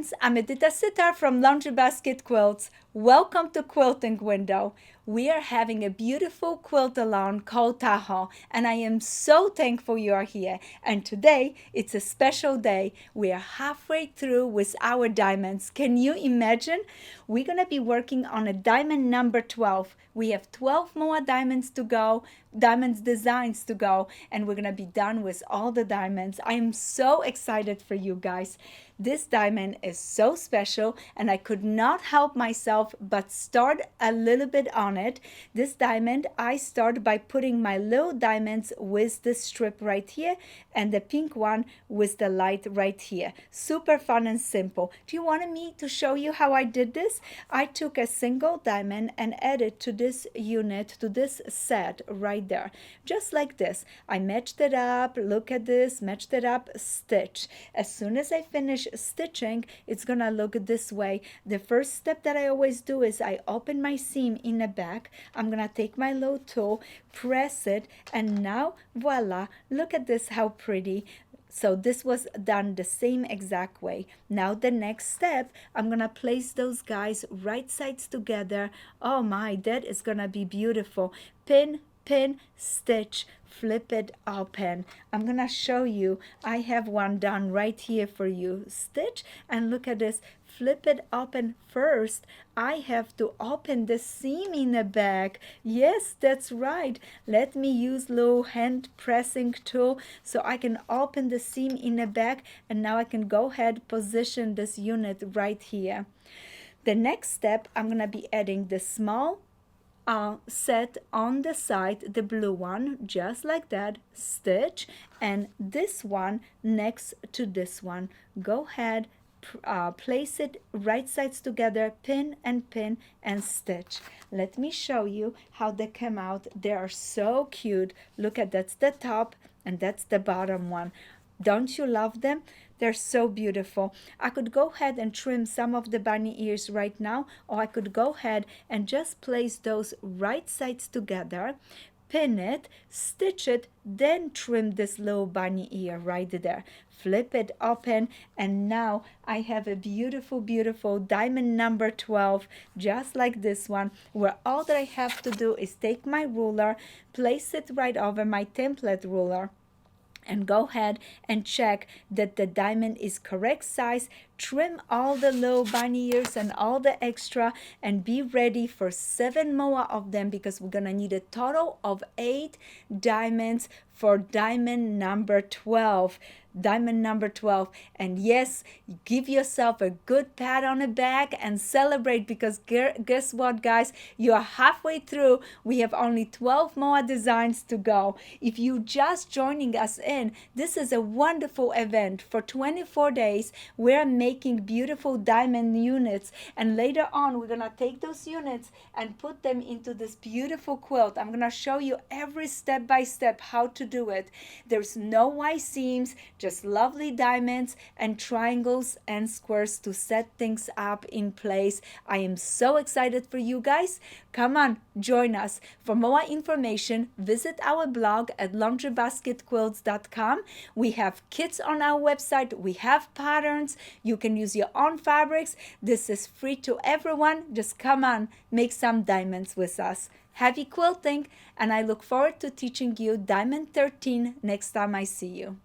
friends, I'm Edyta from Laundry Basket Quilts. Welcome to Quilting Window. We are having a beautiful quilt along called Tahoe, and I am so thankful you are here. And today, it's a special day. We are halfway through with our diamonds. Can you imagine? We're going to be working on a diamond number 12. We have 12 more diamonds to go, diamonds designs to go, and we're going to be done with all the diamonds. I am so excited for you guys. This diamond is so special, and I could not help myself but start a little bit on it. This diamond, I start by putting my little diamonds with this strip right here and the pink one with the light right here. Super fun and simple. Do you want me to show you how I did this? I took a single diamond and added to this unit, to this set right there. Just like this. I matched it up, look at this, matched it up, stitch. As soon as I finish stitching, it's gonna look this way. The first step that I always do is I open my seam in the back. I'm gonna take my little tool, press it, and now voila, look at this, how pretty. So this was done the same exact way. Now the next step, I'm gonna place those guys right sides together. Oh my, that is gonna be beautiful. Pin, pin, stitch, flip it open. I'm gonna show you. I have one done right here for you. Stitch, and look at this. Flip it open first. I have to open the seam in the back. Yes, that's right. Let me use little hand pressing tool so I can open the seam in the back, and now I can go ahead position this unit right here. The next step, I'm gonna be adding the small set on the side, the blue one, just like that, stitch, and this one next to this one. Go ahead, place it right sides together, pin and stitch. Let me show you how they come out. They are so cute. Look at, that's the top and that's the bottom one. Don't you love them? They're so beautiful. I could go ahead and trim some of the bunny ears right now, or I could go ahead and just place those right sides together, pin it, stitch it, then trim this little bunny ear right there. Flip it open, and now I have a beautiful, beautiful diamond number 12, just like this one, where all that I have to do is take my ruler, place it right over my template ruler, and go ahead and check that the diamond is correct size. Trim all the little bunny ears and all the extra, and be ready for 7 more of them, because we're gonna need a total of 8 diamonds for diamond number 12. Diamond number 12. And yes, give yourself a good pat on the back and celebrate, because guess what, guys? You are halfway through. We have only 12 more designs to go. If you just joining us in, this is a wonderful event. For 24 days, we're making beautiful diamond units, and later on we're gonna take those units and put them into this beautiful quilt. I'm gonna show you every step by step how to do it. There's no wide seams, just lovely diamonds and triangles and squares to set things up in place. I am so excited for you guys. Come on, join us. For more information, visit our blog at laundrybasketquilts.com. We have kits on our website. We have patterns. You can use your own fabrics. This is free to everyone. Just come on, make some diamonds with us. Happy quilting, and I look forward to teaching you Diamond 13 next time I see you.